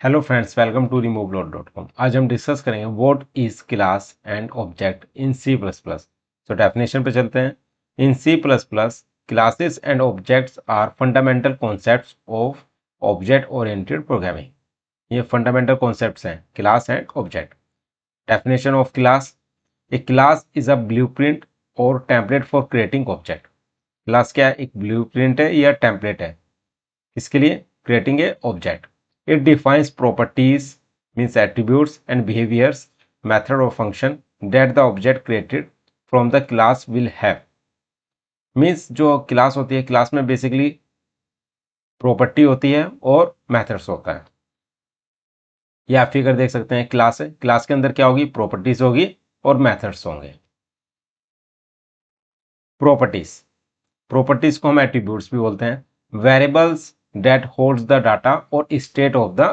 Hello friends, welcome to removelot.com। आज हम discuss करेंगे what is class and object in C plus plus. तो definition पे चलते हैं। In C plus plus classes and objects are fundamental concepts of object oriented programming. ये fundamental concepts हैं class and object. Definition of class: a class is a blueprint और template for creating object. Class क्या है? एक blueprint है या template है इसके लिए creating a object. It defines properties, means attributes and behaviors, method or function that the object created from the class will have। Means जो क्लास होती है, क्लास में बेसिकली प्रॉपर्टी होती है और मेथड्स होता है। ये आप फिगर देख सकते हैं, क्लास है, क्लास के अंदर क्या होगी? प्रॉपर्टीज होगी और मेथड्स होंगे। प्रॉपर्टीज, प्रॉपर्टीज को हम एट्रीब्यूट्स भी बोलते हैं। Variables that holds the data और स्टेट ऑफ द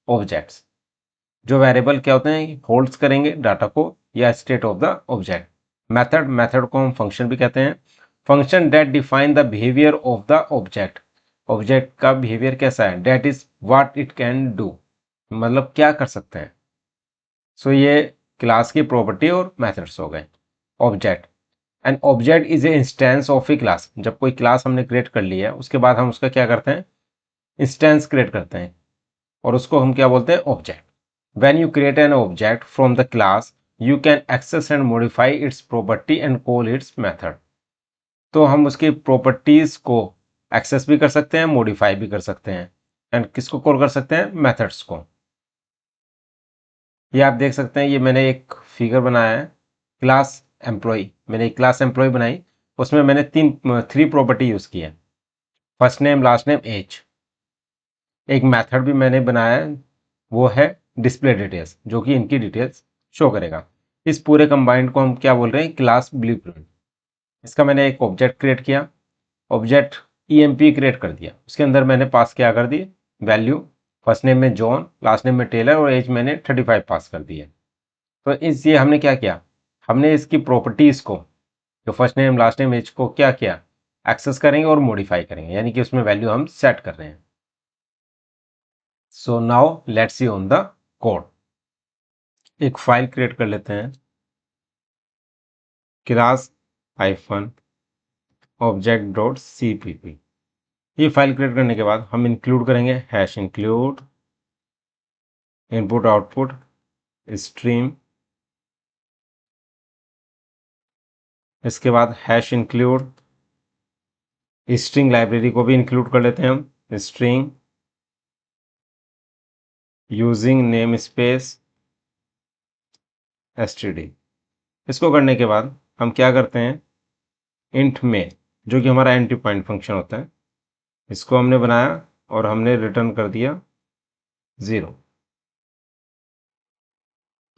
ऑब्जेक्ट्स। जो वेरिएबल क्या होते हैं? होल्ड्स करेंगे डाटा को या state of the object. Method, method को हम फंक्शन भी कहते हैं। Function that define the behaviour of the object. Object का बिहेवियर कैसा है? That is what it can do, मतलब क्या कर सकते हैं। सो ये क्लास की प्रॉपर्टी और मेथड्स हो गए। Object, an object is a instance of A class. जब कोई क्लास हमने क्रिएट कर ली है उसके बाद हम उसका क्या करते हैं? इंस्टेंस क्रिएट करते हैं और उसको हम क्या बोलते हैं? Object. When you create an object from the class, you can access and modify its property and call its method। तो हम उसकी प्रॉपर्टीज को एक्सेस भी कर सकते हैं, मॉडिफाई भी कर सकते हैं एंड किसको कॉल कर सकते हैं? मेथड्स को। ये आप देख सकते हैं, ये मैंने एक फिगर बनाया है। क्लास एम्प्लॉय, मैंने एक क्लास एम्प्लॉय बनाई, उसमें मैंने थ्री प्रॉपर्टी यूज की है। First name, last name, age. एक मेथड भी मैंने बनाया है, वो है डिस्प्ले डिटेल्स, जो कि इनकी डिटेल्स शो करेगा। इस पूरे कंबाइंड को हम क्या बोल रहे हैं? Class blueprint. इसका मैंने एक ऑब्जेक्ट क्रिएट किया, ऑब्जेक्ट ईएमपी क्रिएट कर दिया, उसके अंदर मैंने पास क्या कर दी? वैल्यू। फर्स्ट नेम में जॉन, लास्ट नेम में टेलर और एज मैंने 35 पास कर दी है। तो इसलिए हमने क्या किया? हमने इसकी प्रॉपर्टीज को, जो first name last name age को क्या किया? एक्सेस करेंगे और मॉडिफाई करेंगे, यानी कि उसमें वैल्यू हम सेट कर रहे हैं। So now let's see on the code. एक फाइल क्रिएट कर लेते हैं, class hyphen object dot CPP. ये फाइल क्रिएट करने के बाद हम इंक्लूड करेंगे hash include input output stream. इसके बाद हैश इंक्लूड स्ट्रिंग लाइब्रेरी को भी इंक्लूड कर लेते हैं हम। String using name space STD. इसको करने के बाद हम क्या करते हैं? इंट में, जो कि हमारा एंट्री पॉइंट फंक्शन होता है, इसको हमने बनाया और हमने रिटर्न कर दिया 0।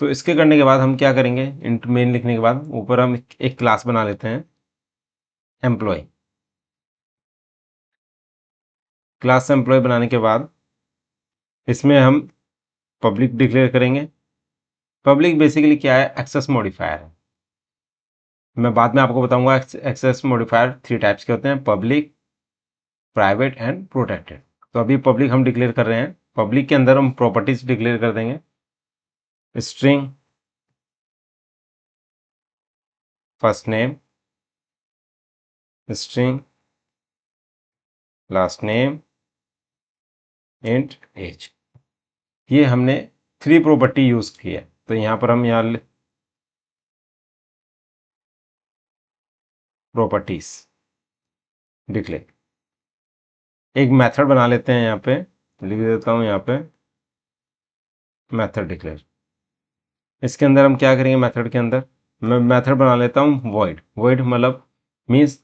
तो इसके करने के बाद हम क्या करेंगे? इंट मेन लिखने के बाद ऊपर हम एक क्लास बना लेते हैं, एम्प्लॉय। क्लास एम्प्लॉय बनाने के बाद इसमें हम पब्लिक डिक्लेयर करेंगे। पब्लिक बेसिकली क्या है? एक्सेस मॉडिफायर है। मैं बाद में आपको बताऊंगा एक्सेस मॉडिफायर 3 टाइप्स के होते हैं, पब्लिक, प्राइवेट एंड प्रोटेक्टेड। तो अभी पब्लिक हम डिक्लेयर कर रहे हैं। पब्लिक के अंदर हम प्रॉपर्टीज डिक्लेयर कर देंगे, string first name, string last name, int age. ये हमने 3 प्रॉपर्टी यूज की है। तो यहां पर हम यहाँ प्रॉपर्टीज डिक्लेयर एक मेथड बना लेते हैं, यहाँ पे लिख देता हूं, यहाँ पे मेथड डिक्लेयर। इसके अंदर हम क्या करेंगे? मेथड के अंदर मैं मेथड बना लेता हूं वॉइड। वॉइड मतलब means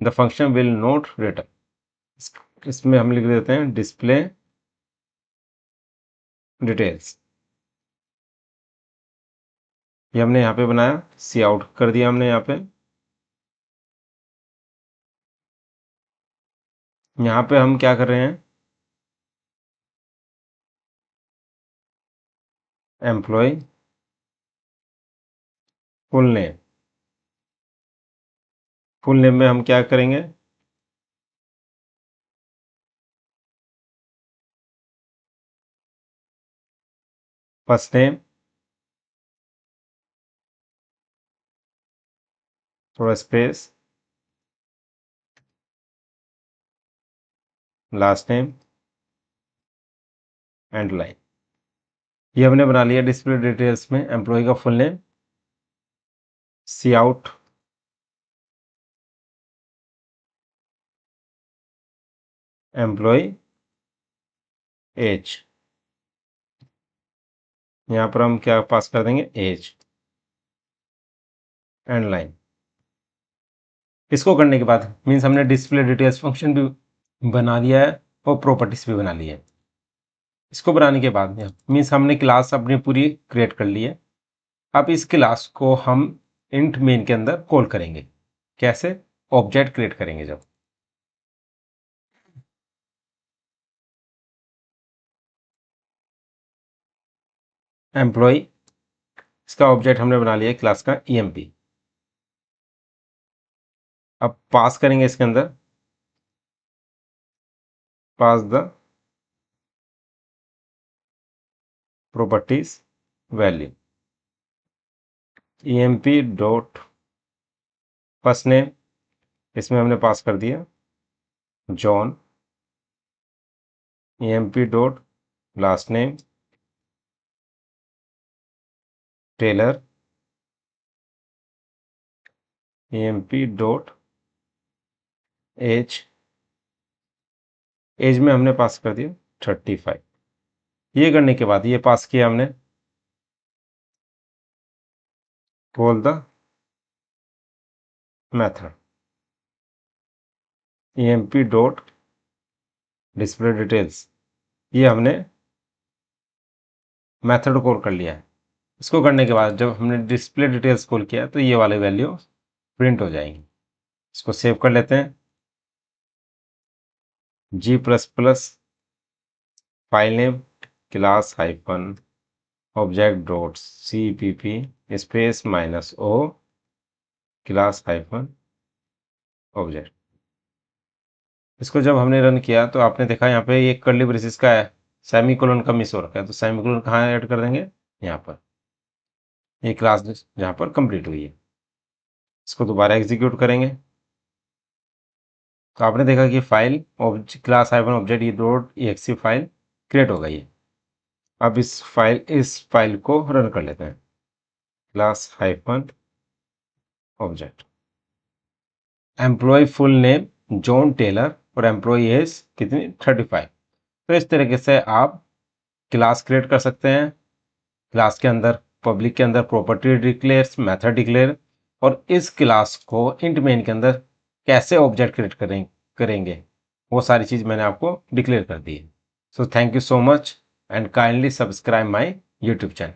the function will not return. इसमें हम लिख देते हैं डिस्प्ले डिटेल्स। ये हमने यहाँ पे बनाया, सी आउट कर दिया हमने यहाँ पे। यहाँ पे हम क्या कर रहे हैं? Employ full name. Full name में हम क्या करेंगे? फर्स्ट नेम, थोड़ा space, last name, end line. ये हमने बना लिया डिस्प्ले डिटेल्स में। एम्प्लॉय का full name, C out, employ, age, यहां पर हम क्या पास कर देंगे, एज, एंड लाइन। इसको करने के बाद मीन्स हमने डिस्प्ले डिटेल्स फंक्शन भी बना लिया है और प्रॉपर्टीज भी बना ली है। इसको बनाने के बाद मीन्स हमने क्लास अपनी पूरी क्रिएट कर ली है। अब इस क्लास को हम इंट मेन के अंदर कॉल करेंगे। कैसे, ऑब्जेक्ट क्रिएट करेंगे जब। एम्प्लॉय, इसका ऑब्जेक्ट हमने बना लिया है क्लास का ईएमपी। अब पास करेंगे इसके अंदर, pass the properties value, EMP dot first name, इसमें हमने पास कर दिया John, EMP dot last name Taylor, EMP dot age, age में हमने पास कर दिया 35। ये करने के बाद ये पास किया हमने, call the method, EMP dot display details, ये हमने मेथड कॉल कर लिया है। इसको करने के बाद जब हमने डिस्प्ले डिटेल्स कॉल किया तो ये वाले वैल्यू प्रिंट हो जाएंगी। इसको सेव कर लेते हैं, G++ file name class hyphen object dot CPP space -O class hyphen object. इसको जब हमने रन किया तो आपने देखा यहाँ पे एक कर्ली ब्रेसिस का है, सेमीकोलन का मिस हो रखा है, तो सेमीकोलन कहाँ ऐड कर देंगे, यहाँ पर, ये क्लास जहाँ पर कंप्लीट हुई है। इसको दोबारा एग्जीक्यूट करेंगे तो आपने देखा कि फाइल क्लास हाइफन ऑब्जेक्ट ये डॉट EXE फाइल क्रिएट हो गई है। अब इस फाइल को रन कर लेते हैं, class hyphen object, employ full name John Taylor और एम्प्लॉय एज कितनी 35। तो इस तरीके से आप क्लास क्रिएट कर सकते हैं। क्लास के अंदर, पब्लिक के अंदर प्रॉपर्टी डिक्लेयर, मेथड डिक्लेयर, और इस क्लास को इंट मेन के अंदर कैसे ऑब्जेक्ट क्रिएट करेंगे वो सारी चीज़ मैंने आपको डिक्लेयर कर दी है। So thank you so much and kindly subscribe my YouTube channel.